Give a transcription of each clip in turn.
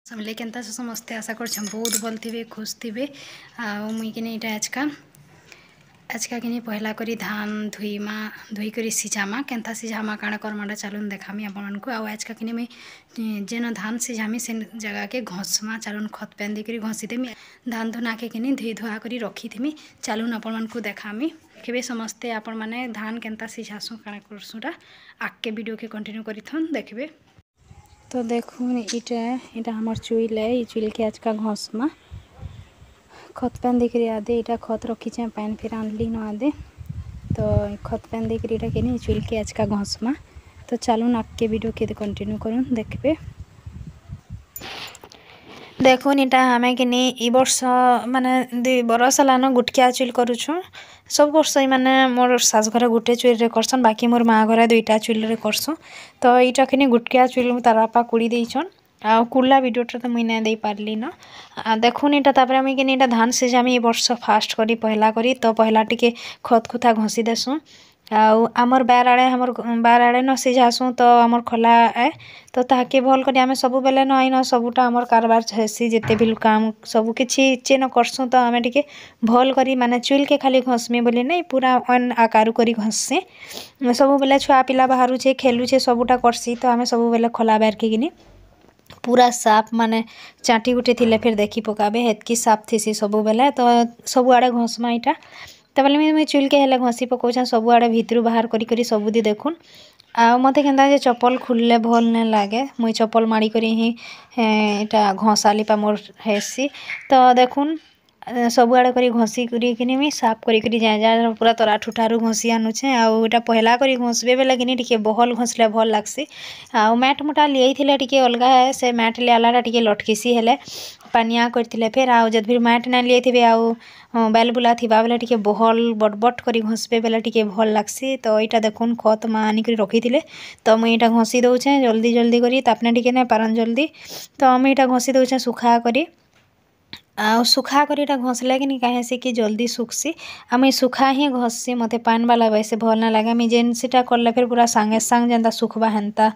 समले केनता समस्ते आशा कर बहुत भल थे खुश थे मुई कि आजका कि पहला करी धान धुईमा धुई कर सिझामा केनता सिझामा काଣା करमाटा चलून देखामी आपण को आजका कि मुई जेन धान सिझामी से जगह के घसमा चलून खत पैन देकर घसी देमी धान धुना के कि धुई धुआ कर रखी थी चलून आपण को देखामी देखिए समस्ते आपण मैंने धान केनता सिझासू काଣା करसूटा आगे वीडियो के कंटिन्यू करिथन देखिए। तो देखून इटा हमार चुईल है ये चुईल के आज का घसमा खत पैन देकर आदे इटा खत रखीचे पैन फिर आनली न आदे तो खत पैन देकर इटा के चुईल के आज का घसमा तो चलून आगे वीडियो के कंटिन्यू करूँ देखिए। देखुन इटा हमें कि ई वर्ष माने 2 बरस लान गुटकिया चुईल करूछु सब वर्ष माने मोर सास घर गुटे चुईल रे करसन बाकी मोर माँ घर 2टा चुईल रे करसु तो इटा कि गुटकिया चुईल तार बापा कुड़ी देछन आ कुला वीडियोटा तो मुई ना दे पारली न देखुन इटा तापर मुई कि इटा धान सिझामी ई वर्ष फास्ट करी पहला करी तो पहला टिके खत खुता घसी देसु आमर बार आड़े न सिझासू तो आमर खोला है तो ताके भल करी आमे सब बेले न आईन सबुटा आमर कारबार हेसी जेते भी काम सब किछि इचे न करसू तो आमे टिके भल करी माने चुईल के खाली घसमी बोली नहीं पूरा अन आकारु करी घससे सब बेले छुआ पिला बाहरु छे खेलु छे सबुटा करसी तो आमे सब बेले खोला बार के गिनी पूरा साफ माने चाटी गुटे थिले फिर देखी पकाबे हेतकी साफ थीसी सब बेले तो सब आड़े घसमा इटा तबले मुई चुईल के हेले घसी पकाउछा सब आड़े भितरु बाहर करी करी सबुदी देखुन आ मते केनता जे चप्पल खुलले भल न लागे मुई चप्पल माड़ी करी ही इटा घसाली पा मोर हेसी तो देखुन सब आड़े करी घसी करी किनी मी साफ करी करी जा जा पूरा तरा ठुठारु घसी आनुछे आ इटा पहला करी घसबे बेले किनी टिके बहल घसले भल लागसी आ मैट मोटा लियै थिले टिके अलगा है से मैट ले आलाटा टिके लटकिसी हेले पानिया करथिले फिर आ जद फिर मैट ना लियै थिबे आ बैल बुला थिबा बेले टिके बहल बटबट करी घसबे बेले टिके भल लागसी तो इटा देखुन खत मा आनी करी रखी थिले तो मुई इटा घसी दउछे जल्दी जल्दी करी तापने टिके ना पारन जल्दी तो मुई इटा घसी दउछे सुखा करी आ सुखा कर इटा घसले कि कहे से कि जल्दी सुखसी आ मुई सुखा ही घससी मते पान वाला वैसे भल ना लगे मुई जेन सीटा करले फिर पूरा सांगे सांग जेनता सुखबा हेनता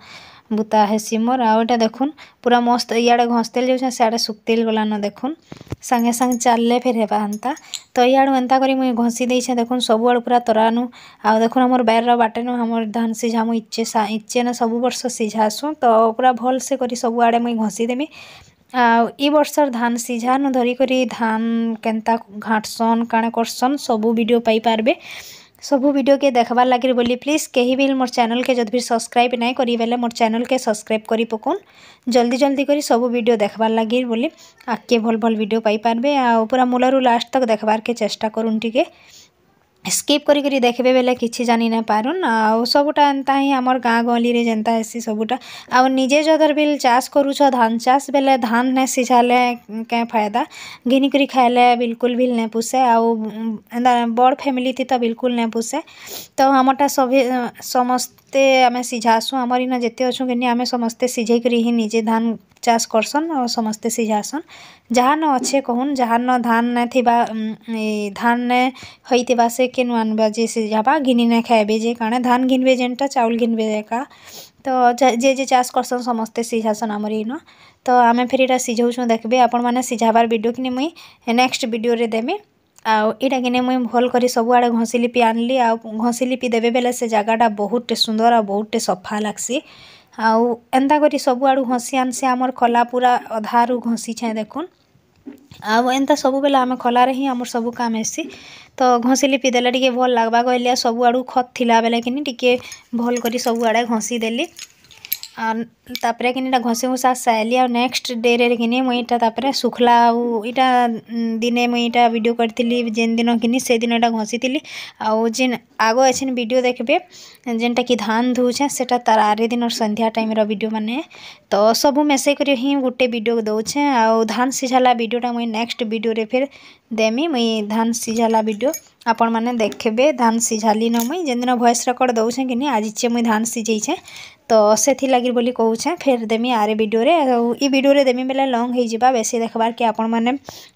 बुता हेसी मोर आ इटा देखुन पूरा मस्त इयाड़े घसतेल जाउछे सियाड़े सुखतेल गला न देखुन सांगे सांग चालले फिर हेबा हेनता तो इयाड़ू एंता करी मुई घसी देइछे देखुन सब आड़ पूरा तरानु आ देखुन हमर बैर बाटे न हमर धान सिझामु इच्चे न सब वर्ष सिझासु तो पूरा भल से करी सब आड़े मुई घसी देमी ई वर्षर धान सिझा न धरी करी धान केनता घाटसन काणे करसन सबू वीडियो पाई पारबे सबू वीडियो के देखबार लगे बोली प्लीज कहीं भी मोर चैनल के जब भी सब्सक्राइब नहीं करी बेले मोर चैनल के सब्सक्राइब करी पकुन जल्दी जल्दी करी सबू वीडियो देखबार लगे बोली आगे भल भल वीडियो पाई पारबे आ पूरा मूलरू लास्ट तक देखबार के चेष्टा करूँ टिके स्किप करी करी देखबे बेले किछि जानी ना पारुन आ सबुटा एंता ही हमर गाँ गली रे जेंता हेसी सबुटा आ निजे जदर बिल चाष करूछ धान चाष बेले धान ने सिझाले के फायदा घिनी करी खाइले बिल्कुल भी ने पुसे आ बड़ फैमिली थी तो बिल्कुल ने पुसे तो हमरटा सभी समस्ते आमे सिझासु हमर इना जेते अछु कि आमे समस्ते सिझै करी ही निजे धान चाष करसन और समस्ते सिझासन जहाँ न अच्छे कहून जहाँ न धान न थिबा धान ने होइतिबा से केनु आनबा जे सिझाबा घिनी ने खाइबे जे काणे धान घिनबे जेनटा चाउल घिनबे का तो जे जे चाष करसन समस्ते सिझासन हमर इनो तो आमे फिर इटा सिझौछु देखबे आपण माने सिझाबार वीडियो कि मुई नेक्स्ट वीडियो रे देमी आउ इटा कि मुई भल करी सब आड़े घसी लिपि आनली आ घसी लिपि देबे बेले से जगहटा बहुत सुंदर आ बहुत सफा लागसी आउ एंता करी सब आड़ू घसी आनसी आमर खोला पूरा अधारू घसी छे देखुन आउ एंता सब बेले आमे खोलारे ही आमर सब काम हेसी तो घसी लिपि देले टिके भल लागबा कहलिया सब आड़ू खत थिला बेले कि टिके भल करी सब आड़े घसी देली तापरे कि घसी घुसा साइली आ नेक्स्ट डे रे कि मुई इटा तापरे सुखला इटा दिने मुई इटा वीडियो करथिली जेन दिन कि से दिन इटा घसी थिली आउ जेन आगो एछन वीडियो देखबे जेनटा कि धान धुछे सेटा तार आरे दिन संध्या टाइम रो वीडियो माने तो सबू मेसे करी ही गुटे वीडियो दउछे आउ धान सिझाला वीडियोटा मुई नेक्स्ट वीडियो रे फिर देमी मुई धान सिझाला वीडियो आपण माने देखबे धान सिझाली न मुई जेन दिन वॉइस रिकॉर्ड दउछे कि आज चे मुई धान सिझैछे तो सेथि लगी बोली कहूछे फिर देमी आरे वीडियो रे ई वीडियो रे देमी बेले लॉन्ग हो जिबा बेसी देखबार के आपण माने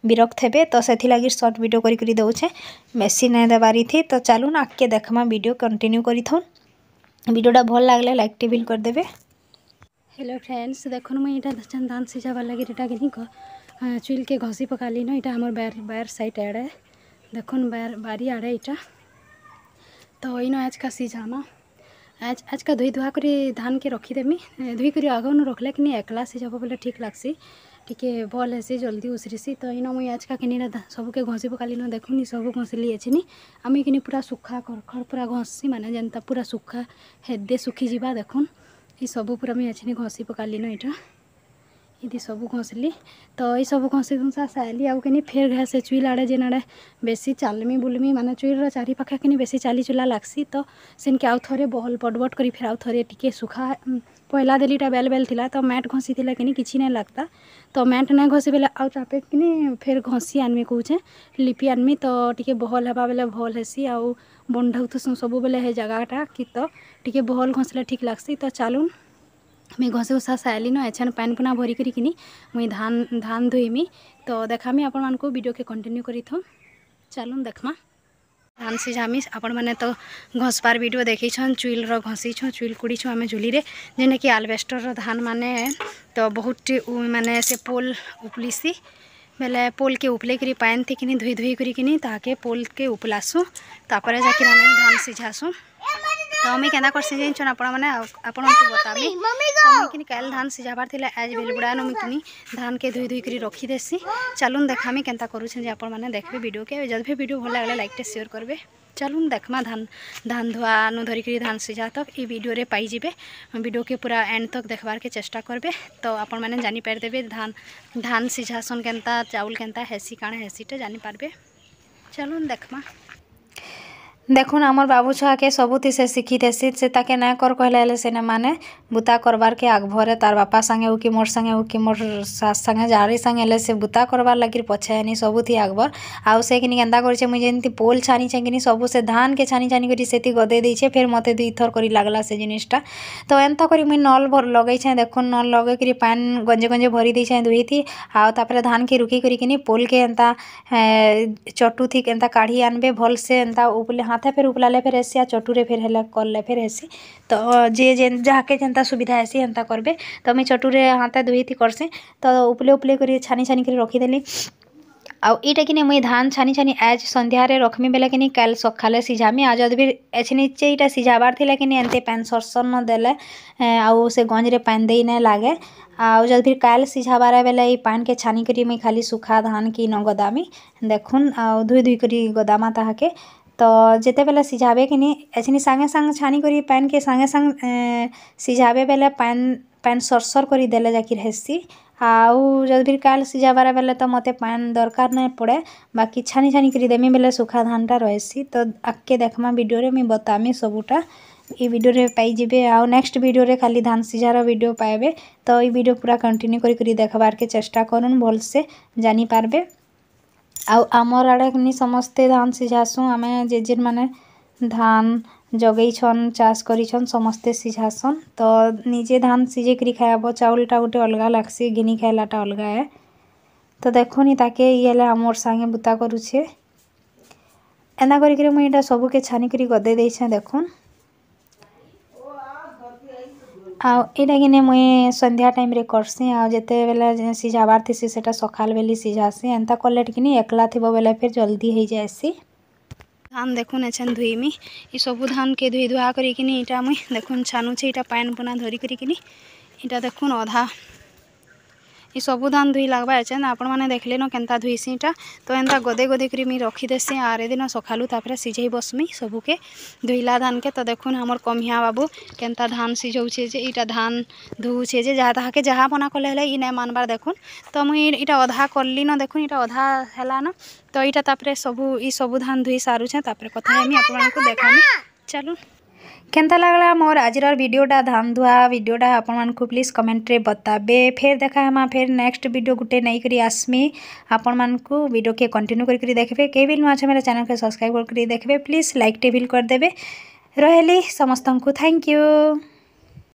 विरक्त हेबे तो सेथि लगी शॉर्ट वीडियो करी करी दउछे बेसी नै देबारी थी तो चालू ना आके देखमा वीडियो कंटिन्यू करी थौन वीडियोटा भल लागले लाइक टेबिल कर देबे। हेलो फ्रेंड्स देखो मुझे यहाँ धान सिझाबार लगे यहाँ चुल के घसी पकाली न यहाँ आम बार साइड आड़े देख बारी आड़े यहाँ तो इन आज का सिझामा आज का धुई धुआ कर धान के रखीदेमी धुई कर आगन रखले कि एकला सिझाब बोले ठीक लगसी टिके भल हेसी जल्दी उसरीसी तो इन मुई आज का कि सबके घसी पकाली न देखुनी सब घसली अच्छी आम कि पूरा सुखा खरखर पूरा घसी माने जेनता पूरा सुखा हेदे सुखी जावा देखुन ये सब पूरा मुझे अच्छे घसी पकाली न यहाँ ये सब घसली तो ये सब घसी घुसा सारी आउ कि फेर घे से चुल आड़े जेन आड़े बेसी चलमी बुलमी माने चुल चारि पाखे कि बेसी चाली चुला लागसी तो सेनके आउ थे बहल बडबड कर फिर आउ थे टिके सुखा पहला देलीटा बेल बेल थिला तो मैट घसी थिला कि किसी नहीं लगता तो मैट नहीं घसी बेले आउ चापे कि फिर घसी आनमी कहूचे लिपि आनमी तो टिके बहल हवा बेले भल हेसी आउ बंधाऊथुसु सब बेले हे जगहटा कि तो टिके बहल घसले ठीक लगसी तो चलून मैं घसी घुसा सारी न एछन पान पुना भरी करी मुई धान धोईमी तो देखामी आपण मानक वीडियो के कंटिन्यू करी थो चलून देखमा धान सिझामी आपण मैंने तो घसबार वीडियो देखी चुल घसी चुल कुड़ी आम झुली जेने कि आलवेस्टर धान माने तो बहुत माने से पोल उपलिसी बेले पोल के उपले करी पान थी कि धुई धुई करी ताके पोल के उपलासु तापर जाकर आम धान सिझासु तो मुझे क्या करसी जान आपण मैंने आपको बतामी तो मुझे कल धान सिझाबार थी आज बेलबुड़ा न मुझे धान के धुई धुई कर रखीदेसी चलून देखामी केन्ता करूँ आप मैंने देखबे वीडियो के जब भी वीडियो भल लगे लाइक शेयर करेंगे चलून देखमा धान धुआ नु धरिक धान सिझा तक ये वीडियो रे पाइबे वीडियो के पूरा एंड तक देखबार के चेष्टा करबे तो आपण मैंने जानी पारदेबे धान सिझासन केन्ता चाउल केन्ता हेसी काଣା हेसीटे जानी पारबे चलून देखमा देखुन आमर बाबू छुआ के सबुति से शिखी देसी से ताके ना कर कहले से माने बुता करबार के आग भरे तार बापा संगे हो कि मोर संगे हो कि मोर सास संगे जारी संगे ले से बुता करबार लगी पछे नहीं सबुति आगबर आउ से कि केन्ता करछे मुझे जेंती पोल छानी छे कि सब से धान के छानी छानी करी सेती गदे देछे फिर मते दुई थर करी लागला से जिनिसटा तो एंता करी मुई नल भर लगे छे देखुन नल लगे करी पान गंजे गंजे भरी देछे दुई थी आउ तापरे धान के रुकी करी कि पोल के एंता चटू थी एंता काढ़ी आनबे भल से एंता उपले हाथे फिर उपलाले फिर हेसी आ चटूरे फिर हेले करले फिर हेसी तो जे जेन जहाँके जेनता सुविधा हेसी एंता करबे तो मुझे चटूरे हाथे धुई थी करसी तो उपले उपले कर छानी छानी कर रखीदेली आउ इटा कि मुई धान छानी छानी आज संध्यार रखमी बेले कि कल सकाले सिझामी आज जब भी एछे यहाँ सिझाबार थी कि एंते पान सरसर न देले आउ से गंजे पान दे नहीं लगे आउ जब फिर कल सिझाबार बेले ये पान के छानी करी मुई खाली सुखा धान की न गदामी देखुन आउ धुई धुई करी गदामा ताहाके तो जिते बेले सिझाबे कि एछनी सांगे सांग छानी करी पान के सांगे सांग सिझाबे बेले पान सरसर करी देले जाकिर हेसी आउ जब फिर काल सिझाबार बेले तो मते पान दरकार नहीं पड़े बाकी छानी छानी करी देमी बेले सुखा धानटा रहसी तो आगे देखमा वीडियो रे मुई बतामी सबूटा ये वीडियो रे पाई जिबे आउ नेक्स्ट वीडियो रे खाली धान सिझार वीडियो पाइबे तो ये वीडियो पूरा कंटिन्यू करी देखबार के चेष्टा करूँ भल से जानी पारबे आउ आमर आड़े कि समस्ते धान सिझासु आमे जेजेर माने धान जगैछन चाष करिछन समस्ते सिझासन तो निजे धान सिझे करी खाइब चाउलटा गोटे अलगा लागसी घिनी खाइलाटा अलगा है तो देखुनी ताके ये आमर संगे बुता करुछे एना करी मुई एटा सबके छानी करी गदे देछे देखुन आउ इटा कि मुई संध्या टाइम रे करसी आउ जेते बेले सिझाबार थीसी सेटा सकाल बेली सिझासी एंता कले कि एकला थिबो बेले फिर जल्दी हो जाएसी धान देखुन एछन धुईमी ये सब धान के धुई धुआ करी इटा मुई देखुन छानुछे इटा पान पुना धरी करी इटा देखुन अधा ये सब धान धुई लगवा एछन आपण माने देखले न केनता धुईसी इटा तो एंता गदे गदे करी मी रखी देसी आरे दिन सकालू तापरे सिझेई बसमी सबुके धुईला धान के तो देखुन हमर कमिया बाबू केनता धान सिझौछे जे इटा धान धुउछे जे जहाँ ताहाके जहाँ बना कले हेले इ नै मानबार देखुन तो मुई इटा अधा करली न देखुन इटा अधा हैला न तो इटा तापरे सबु इ सबु धान धुई सारुछे तापरे कथा हेमी आपण मानकु देखामी चलू केनता लागला मोर आजिर वीडियोटा धान धुआ वीडियोटा आपण मानकु प्लीज कमेंट रे बताबे फिर देखा हमा फिर नेक्स्ट वीडियो गुटे नहीं करी आसमी आपण मानकु वीडियो के कंटिन्यू करी देखबे के भी नुआ मेरे चैनल के सब्सक्राइब करी देखबे प्लीज लाइक टे भी कर देबे रहली समस्तंकु थैंक यू।